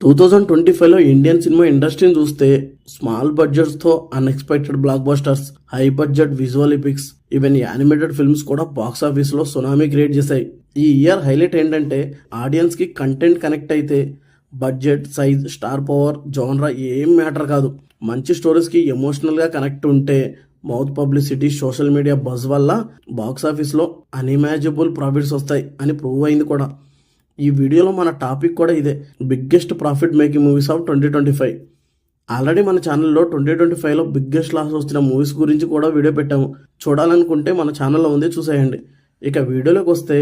2025లో Indian cinema ఇండస్ట్రీని చూస్తే small budgets తో unexpected black busters, high budget visual epics, even animated films కూడా box office లో tsunami create చేశాయి. ఈ ఇయర్ హైలైట్ ఏంటంటే ఆడియన్స్ కి కంటెంట్ కనెక్ట్ అయితే బడ్జెట్, సైజ్, స్టార్ పవర్, జోనరా ఏం మ్యాటర్ కాదు. మంచి స్టోరీస్ కి ఎమోషనల్ గా కనెక్ట్ ఉంటే mouth publicity, social media buzz వల్ల బాక్స్ ఆఫీస్ లో అన్ఇమాజినబుల్ ప్రాఫిట్స్ వస్తాయి అని ప్రూవ్ అయింది కూడా. ఈ వీడియోలో మన టాపిక్ కూడా ఇదే, biggest profit making movies of 2025. Already మన ఛానల్లో 2025లో బిగ్గెస్ట్ లాస్ వచ్చిన మూవీస్ గురించి కూడా వీడియో పెట్టాము. చూడాలనుకుంటే మన ఛానల్లో ఉంది, చూసేయండి. ఇక వీడియోలోకి వస్తే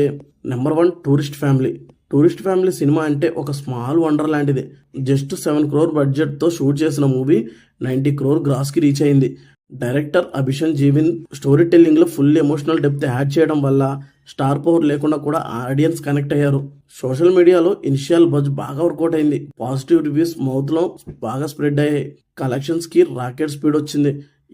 number 1 tourist family. Tourist family cinema అంటే ఒక స్మాల్ వండర్ లాంటిది. జస్ట్ 7 crore బడ్జెట్తో షూట్ చేసిన మూవీ 90 crore గ్రాస్కి రీచ్ అయింది. డైరెక్టర్ అభిషన్ జీవిన్ స్టోరీ టెల్లింగ్లో ఫుల్ ఎమోషనల్ డెప్త్ యాడ్ చేయడం వల్ల స్టార్ పవర్ లేకుండా కూడా ఆడియన్స్ కనెక్ట్ అయ్యారు. సోషల్ మీడియాలో ఇనిషియల్ బజ్ బాగా వర్కౌట్ అయింది. పాజిటివ్ రివ్యూస్ మౌత్లో బాగా స్ప్రెడ్ అయ్యాయి. కలెక్షన్స్కి రాకెట్ స్పీడ్ వచ్చింది.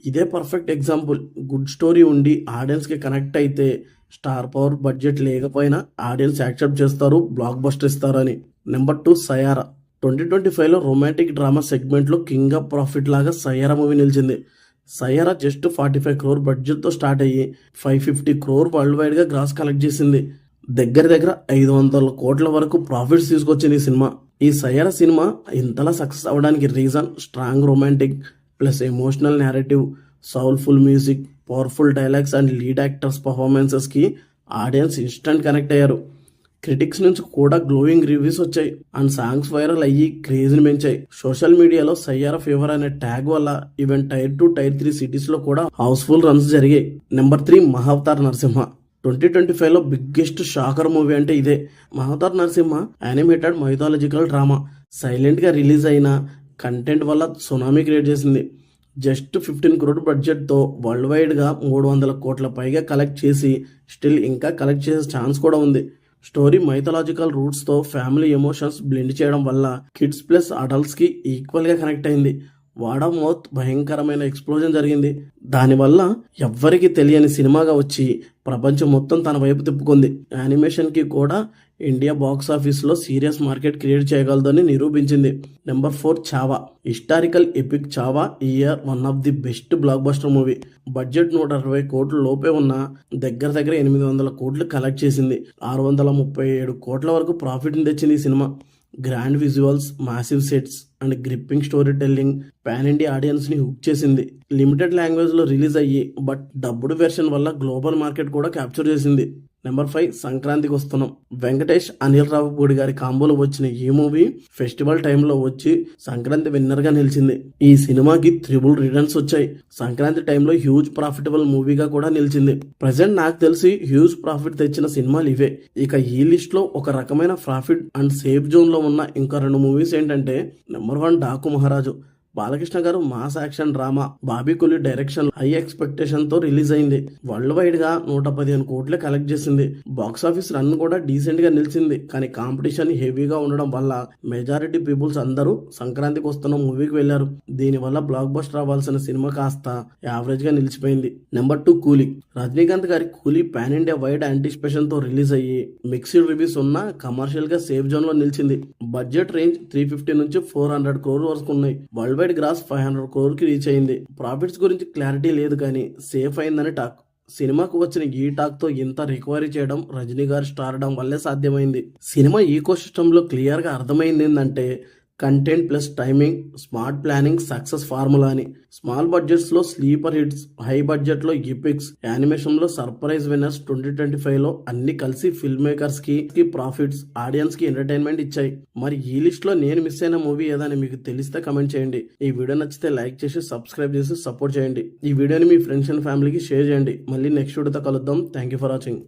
ఇదే పర్ఫెక్ట్ ఎగ్జాంపుల్. గుడ్ స్టోరీ ఉండి ఆడియన్స్కి కనెక్ట్ అయితే స్టార్ పవర్, బడ్జెట్ లేకపోయినా ఆడియన్స్ యాక్సెప్ట్ చేస్తారు, బ్లాక్ బస్టర్ ఇస్తారు అని. నెంబర్ 2 సయారా. 2025లో రొమాంటిక్ డ్రామా సెగ్మెంట్లో కింగ్ ఆఫ్ ప్రాఫిట్ లాగా సయారా మూవీ నిలిచింది. సయారా జస్ట్ 45 crore బడ్జెట్తో స్టార్ట్ అయ్యి 550 crore వరల్డ్ వైడ్గా గ్రాస్ కలెక్ట్ చేసింది. దగ్గర 500 కోట్ల వరకు ప్రాఫిట్స్ తీసుకొచ్చింది ఈ సినిమా. ఈ సయారా సినిమా ఇంతలా సక్సెస్ అవ్వడానికి reason strong romantic plus emotional narrative, soulful music, powerful dialogues and lead actors పర్ఫార్మెన్సెస్కి ఆడియన్స్ ఇన్స్టెంట్ కనెక్ట్ అయ్యారు. క్రిటిక్స్ నుంచి కూడా గ్లోయింగ్ రివ్యూస్ వచ్చాయి అండ్ సాంగ్స్ వైరల్ అయ్యి క్రేజ్ని పెంచాయి. సోషల్ మీడియాలో సయ్యారా ఫీవర్ అనే ట్యాగ్ వల్ల ఈవెన్ Tier 2, Tier 3 సిటీస్లో కూడా హౌస్ఫుల్ రన్స్ జరిగాయి. నెంబర్ 3 మహావతార్ నరసింహ. 2025లో బిగ్గెస్ట్ షాకర్ మూవీ అంటే ఇదే. Mahavatar Narsimha animated mythological drama సైలెంట్గా రిలీజ్ అయిన కంటెంట్ వల్ల సునామీ క్రియేట్ చేసింది. జస్ట్ 15 crore బడ్జెట్తో వరల్డ్ వైడ్గా 300 కోట్ల పైగా కలెక్ట్ చేసి స్టిల్ ఇంకా కలెక్ట్ చేసే ఛాన్స్ కూడా ఉంది. స్టోరీ మైథలాజికల్ రూట్స్తో ఫ్యామిలీ ఎమోషన్స్ బ్లెండ్ చేయడం వల్ల కిడ్స్ ప్లస్ అడల్ట్స్కి ఈక్వల్గా కనెక్ట్ అయింది. వార్డ్ ఆఫ్ మౌత్ భయంకరమైన ఎక్స్ప్లోజన్ జరిగింది. దానివల్ల ఎవ్వరికి తెలియని సినిమాగా వచ్చి ప్రపంచం మొత్తం తన వైపు తిప్పుకుంది. యానిమేషన్కి కూడా ఇండియా బాక్స్ ఆఫీస్లో సీరియస్ మార్కెట్ క్రియేట్ చేయగలదని నిరూపించింది. Number 4 Chhaava. Historical epic Chhaava ఈ year one of the best block buster movie. Budget 160 కోట్ల లోపే ఉన్న దగ్గర 800 కోట్లు కలెక్ట్ చేసింది. 637 కోట్ల వరకు ప్రాఫిట్ని తెచ్చింది ఈ cinema. Grand visuals, massive sets and gripping story telling pan India ఆడియన్స్ని హుక్ చేసింది. లిమిటెడ్ లాంగ్వేజ్లో రిలీజ్ అయ్యి బట్ డబ్బుడ్ వెర్షన్ వల్ల గ్లోబల్ మార్కెట్ కూడా క్యాప్చర్ చేసింది. నెంబర్ 5 సంక్రాంతికి వస్తున్నాం. వెంకటేష్, అనిల్ రావిపూడి గారి కాంబోలో వచ్చిన ఈ మూవీ ఫెస్టివల్ టైంలో వచ్చి సంక్రాంతి విన్నర్గా నిలిచింది. ఈ సినిమాకి 3 రిటర్న్స్ వచ్చాయి. సంక్రాంతి టైంలో హ్యూజ్ ప్రాఫిటబుల్ మూవీగా కూడా నిలిచింది. ప్రజెంట్ నాకు తెలిసి హ్యూజ్ ప్రాఫిట్ తెచ్చిన సినిమాలు ఇవే. ఇక ఈ లిస్ట్ లో ఒక రకమైన ప్రాఫిట్ అండ్ సేఫ్ జోన్ లో ఉన్న ఇంకా 2 మూవీస్ ఏంటంటే నెంబర్ 1 డాకు మహారాజు. బాలకృష్ణ గారు mass action drama, Bobby Kolli direction high expectation తో రిలీజ్ అయింది. వరల్డ్ వైడ్ గా 115 కోట్లే కలెక్ట్ చేసింది. బాక్స్ ఆఫీస్ రన్ కూడా డీసెంట్ గా నిలిచింది. కానీ కాంపిటీషన్ హెవీగా ఉండడం వల్ల మెజారిటీ పీపుల్స్ అందరూ సంక్రాంతికి వస్తున్న మూవీకి వెళ్లారు. దీనివల్ల బ్లాక్ బస్టర్ అవ్వాల్సిన సినిమా కాస్త యావరేజ్ గా నిలిచిపోయింది. నెంబర్ 2 కూలీ. రజనీకాంత్ గారి కూలీ పాన్ ఇండియా వైడ్ యాంటిసిపేషన్ తో రిలీజ్ అయ్యి మిక్స్డ్ రివ్యూస్ ఉన్న కమర్షియల్ గా సేఫ్ జోన్ లో నిలిచింది. బడ్జెట్ రేంజ్ 350 నుంచి 400 crore వరకు ఉన్నాయి. వరల్డ్ వైడ్ గ్రాస్ 500 crore కి రీచ్ అయింది. ప్రాఫిట్స్ గురించి క్లారిటీ లేదు కానీ సేఫ్ అయిందని టాక్. సినిమాకు వచ్చిన ఈ టాక్ తో ఇంత రికవరీ చేయడం రజనీ గారు స్టార్డం వల్లే సాధ్యమైంది. సినిమా ఈకో సిస్టమ్ లో క్లియర్ గా అర్థమైంది ఏంటంటే content plus timing, smart planning success formula అని. స్మాల్ బడ్జెట్స్ లో స్లీపర్ హిట్స్, హై బడ్జెట్ లో ఎపిక్స్, యానిమేషన్ లో సర్ప్రైజ్ విన్నర్స్ 2025లో అన్ని కలిసి ఫిల్మ్ మేకర్స్ కి ప్రాఫిట్స్, ఆడియన్స్ కి ఎంటర్టైన్మెంట్ ఇచ్చాయి. మరి ఈ లిస్ట్ లో నేను మిస్ అయిన మూవీ ఏదని మీకు తెలిస్తే కమెంట్ చేయండి. ఈ వీడియో నచ్చితే లైక్ చేసి సబ్స్క్రైబ్ చేసి సపోర్ట్ చేయండి. ఈ వీడియోని మీ ఫ్రెండ్స్ అండ్ ఫ్యామిలీకి షేర్ చేయండి. మళ్ళీ నెక్స్ట్ వీడియోతో కలుద్దాం. Thank you for watching.